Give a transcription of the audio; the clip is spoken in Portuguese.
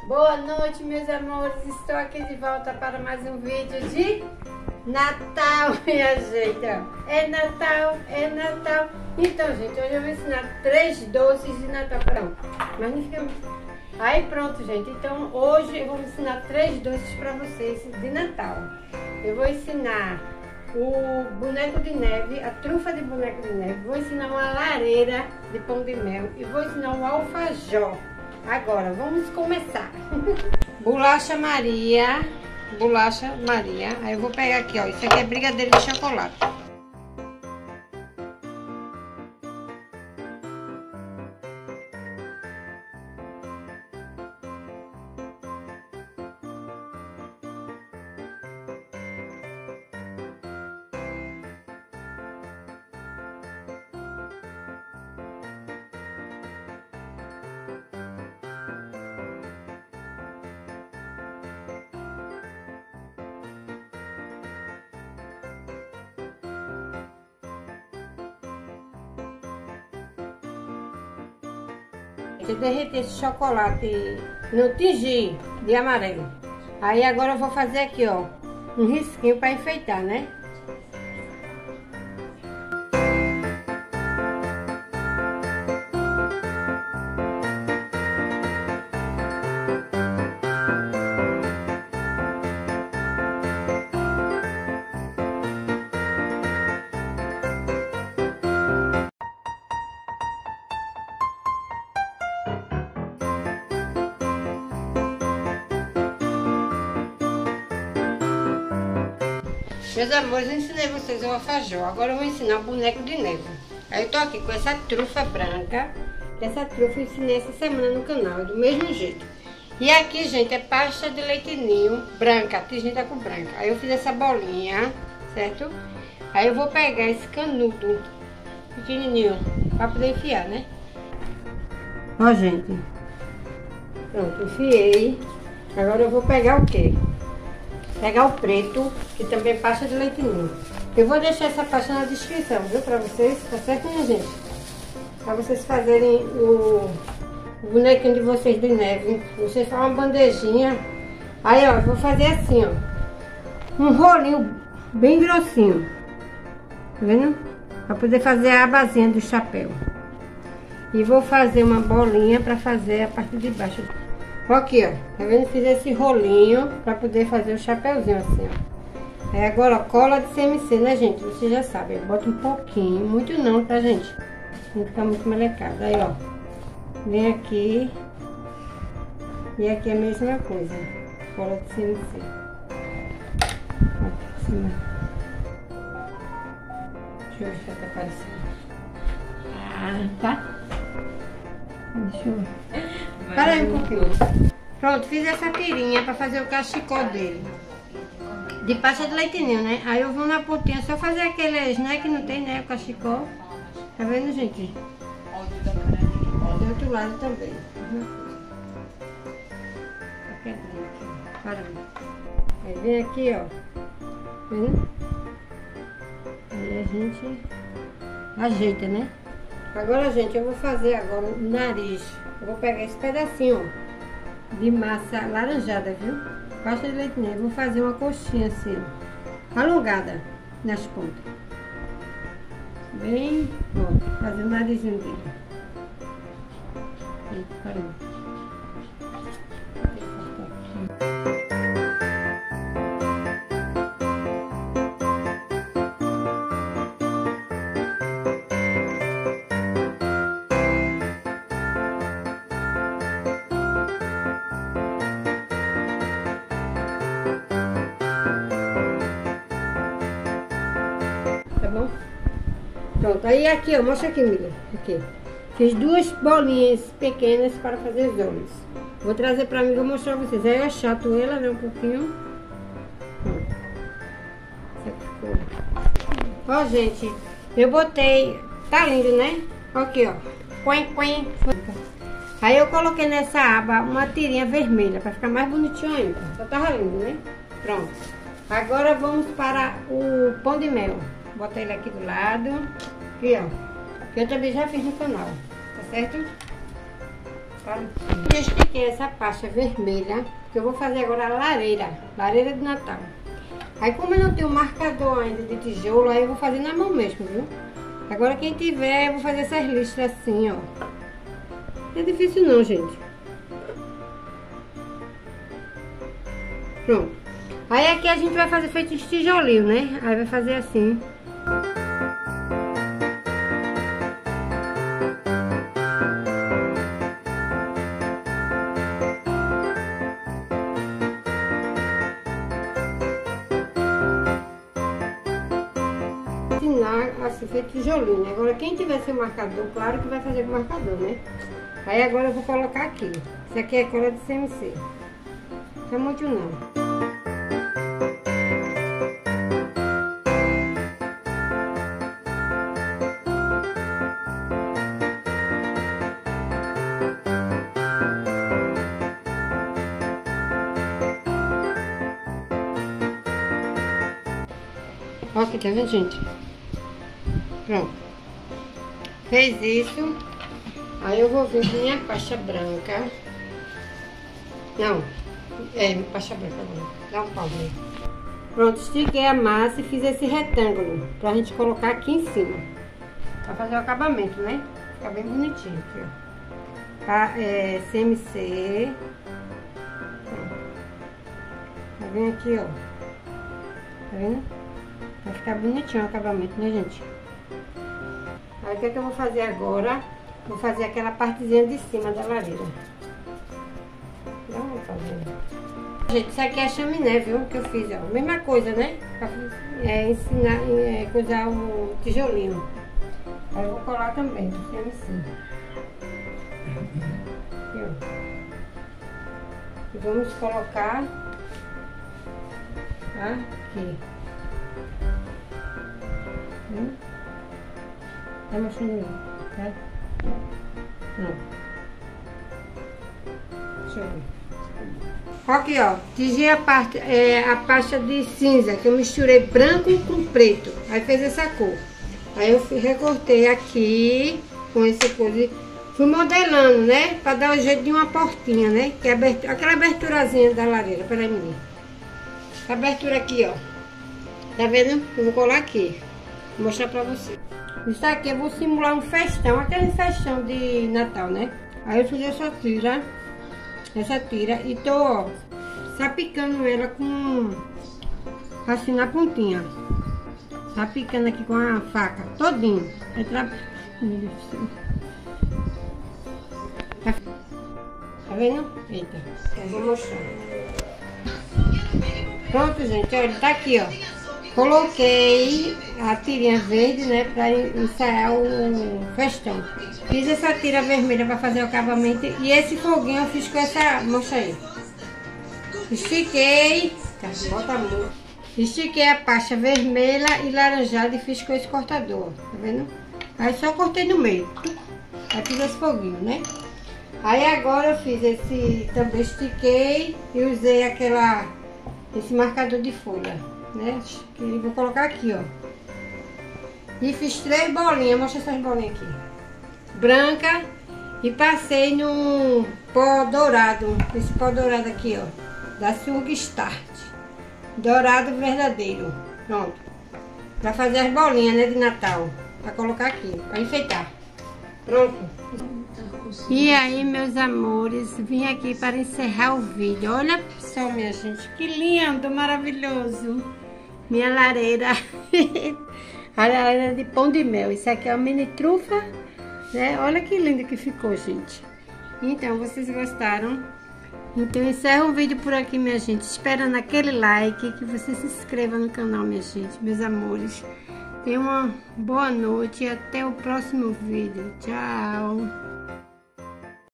Boa noite, meus amores. Estou aqui de volta para mais um vídeo de Natal, minha gente. É Natal, é Natal. Então, gente, hoje eu vou ensinar 3 doces de Natal. Pronto, magnífico. Aí pronto, gente. Então, hoje eu vou ensinar 3 doces para vocês de Natal. Eu vou ensinar o boneco de neve, a trufa de boneco de neve. Vou ensinar uma lareira de pão de mel e vou ensinar um alfajor. Agora, vamos começar. Bolacha Maria. Bolacha Maria. Aí eu vou pegar aqui, ó. Isso aqui é brigadeiro de chocolate. Eu derreti esse chocolate no tingir de amarelo. Aí agora eu vou fazer aqui, ó, um risquinho para enfeitar, né? Meus amores, eu ensinei vocês o alfajor. Agora eu vou ensinar o boneco de neve. Aí eu tô aqui com essa trufa branca. Essa trufa eu ensinei essa semana no canal, do mesmo jeito. E aqui, gente, é pasta de leite ninho branca, tingida com branca. Aí eu fiz essa bolinha, certo? Aí eu vou pegar esse canudo pequenininho pra poder enfiar, né? Ó, gente. Pronto, enfiei. Agora eu vou pegar o quê? Pegar o preto, que também é pasta de leite ninho. Eu vou deixar essa pasta na descrição, viu, pra vocês, tá certo, minha gente? Pra vocês fazerem o bonequinho de vocês de neve. Vocês fazem uma bandejinha. Aí, ó, eu vou fazer assim, ó. Um rolinho bem grossinho. Tá vendo? Pra poder fazer a abazinha do chapéu. E vou fazer uma bolinha pra fazer a parte de baixo. Aqui, ó, tá vendo? Fiz esse rolinho pra poder fazer o chapéuzinho assim, ó. Aí agora, ó, cola de CMC, né, gente? Vocês já sabem, bota um pouquinho, muito não, tá, gente? Não fica muito melecado. Aí, ó, vem aqui. E aqui é a mesma coisa, cola de CMC. Aqui por cima. Deixa eu ver se tá aparecendo. Ah, tá? Deixa eu ver. Para aí um pouquinho. Pronto, fiz essa tirinha para fazer o cachecol dele. De pasta de leite ninho, né? Aí eu vou na pontinha só fazer aqueles, né? Que não tem, né? O cachecol. Tá vendo, gente? Do outro lado também. Aí vem aqui, ó. Vendo? Aí a gente ajeita, né? Agora, gente, eu vou fazer agora o nariz. Eu vou pegar esse pedacinho, ó, de massa laranjada, viu? Pasta de leite ninho. Vou fazer uma coxinha assim, ó, alongada nas pontas. Bem, ó, fazer o narizinho dele. Eita, caramba. Pronto, aí aqui, ó, mostra aqui, Mila, aqui. Fiz 2 bolinhas pequenas para fazer os olhos. Vou trazer pra mim, vou mostrar pra vocês. Aí eu achato ela, né, um pouquinho. Ó, gente, eu botei, tá lindo, né? Aqui, ó, quen. Aí eu coloquei nessa aba uma tirinha vermelha, pra ficar mais bonitinho ainda. Só tava lindo, né? Pronto. Agora vamos para o pão de mel. Bota ele aqui do lado. Aqui, ó. Que eu também já fiz no canal. Tá certo? Tá? Eu estiquei essa pasta vermelha, que eu vou fazer agora a lareira de Natal. Aí como eu não tenho marcador ainda de tijolo, aí eu vou fazer na mão mesmo, viu? Agora quem tiver, eu vou fazer essas listras assim, ó. Não é difícil não, gente. Pronto. Aí aqui a gente vai fazer feito de tijolinho, né? Aí vai fazer assim. Assim, feito tijolinho, né? Agora quem tiver seu marcador, claro que vai fazer com marcador, né? Aí agora eu vou colocar aqui. Isso aqui é cola de CMC. Não é muito não. Ó, aqui, tá vendo, gente? Pronto. Fez isso. Aí eu vou vir com minha pasta branca. Não, pasta branca agora. Dá um palmo aí. Pronto, estiquei a massa e fiz esse retângulo pra gente colocar aqui em cima. Pra fazer o acabamento, né? Fica bem bonitinho aqui, ó. Tá, CMC. Tá vendo aqui, ó? Tá vendo? Vai ficar bonitinho o acabamento, né, gente? Aí o que é que eu vou fazer agora? Vou fazer aquela partezinha de cima da lareira. Gente, isso aqui é a chaminé, viu? Que eu fiz, ó. Mesma coisa, né? Pra ensinar, coisar o tijolinho. Aí eu vou colar também, assim. Aqui, ó. E vamos colocar aqui. Tá mostrando, tá? Não. Deixa eu ver. Aqui, ó. Tingei a pasta de cinza, que eu misturei branco com preto. Aí fez essa cor. Aí eu recortei aqui com essa coisa. Fui modelando, né? Pra dar o jeito de uma portinha, né? Que é aquela aberturazinha da lareira. Peraí, menina. Essa abertura aqui, ó. Tá vendo? Eu vou colar aqui. Vou mostrar pra você. Isso aqui eu vou simular um festão, aquele festão de Natal, né? Aí eu fiz essa tira e tô, ó, sapicando ela com, assim, na pontinha. Sapicando aqui com a faca, todinho. Tá vendo? Eita, eu vou mostrar. Pronto, gente, olha, tá aqui, ó. Coloquei a tirinha verde, né, pra ensaiar o festão. Fiz essa tira vermelha pra fazer o acabamento e esse foguinho eu fiz com essa, mostra aí. Estiquei, bota a mão. Estiquei a pasta vermelha e laranjada e fiz com esse cortador, tá vendo? Aí só cortei no meio. Aí fiz esse foguinho, né? Aí agora eu fiz esse, também estiquei e usei esse marcador de folha, né? Que eu vou colocar aqui, ó. E fiz 3 bolinhas, mostra essas bolinhas aqui. Branca e passei num pó dourado, esse pó dourado aqui, ó, da Surgstart. Dourado verdadeiro. Pronto. Pra fazer as bolinhas, né, de Natal. Pra colocar aqui, pra enfeitar. Pronto. E aí, meus amores, vim aqui para encerrar o vídeo. Olha só, minha gente, que lindo, maravilhoso. Minha lareira. A lareira de pão de mel. Isso aqui é uma mini trufa, né? Olha que lindo que ficou, gente. Então, vocês gostaram? Então, encerro o vídeo por aqui, minha gente. Esperando aquele like, que você se inscreva no canal, minha gente, meus amores. Tenham uma boa noite e até o próximo vídeo. Tchau!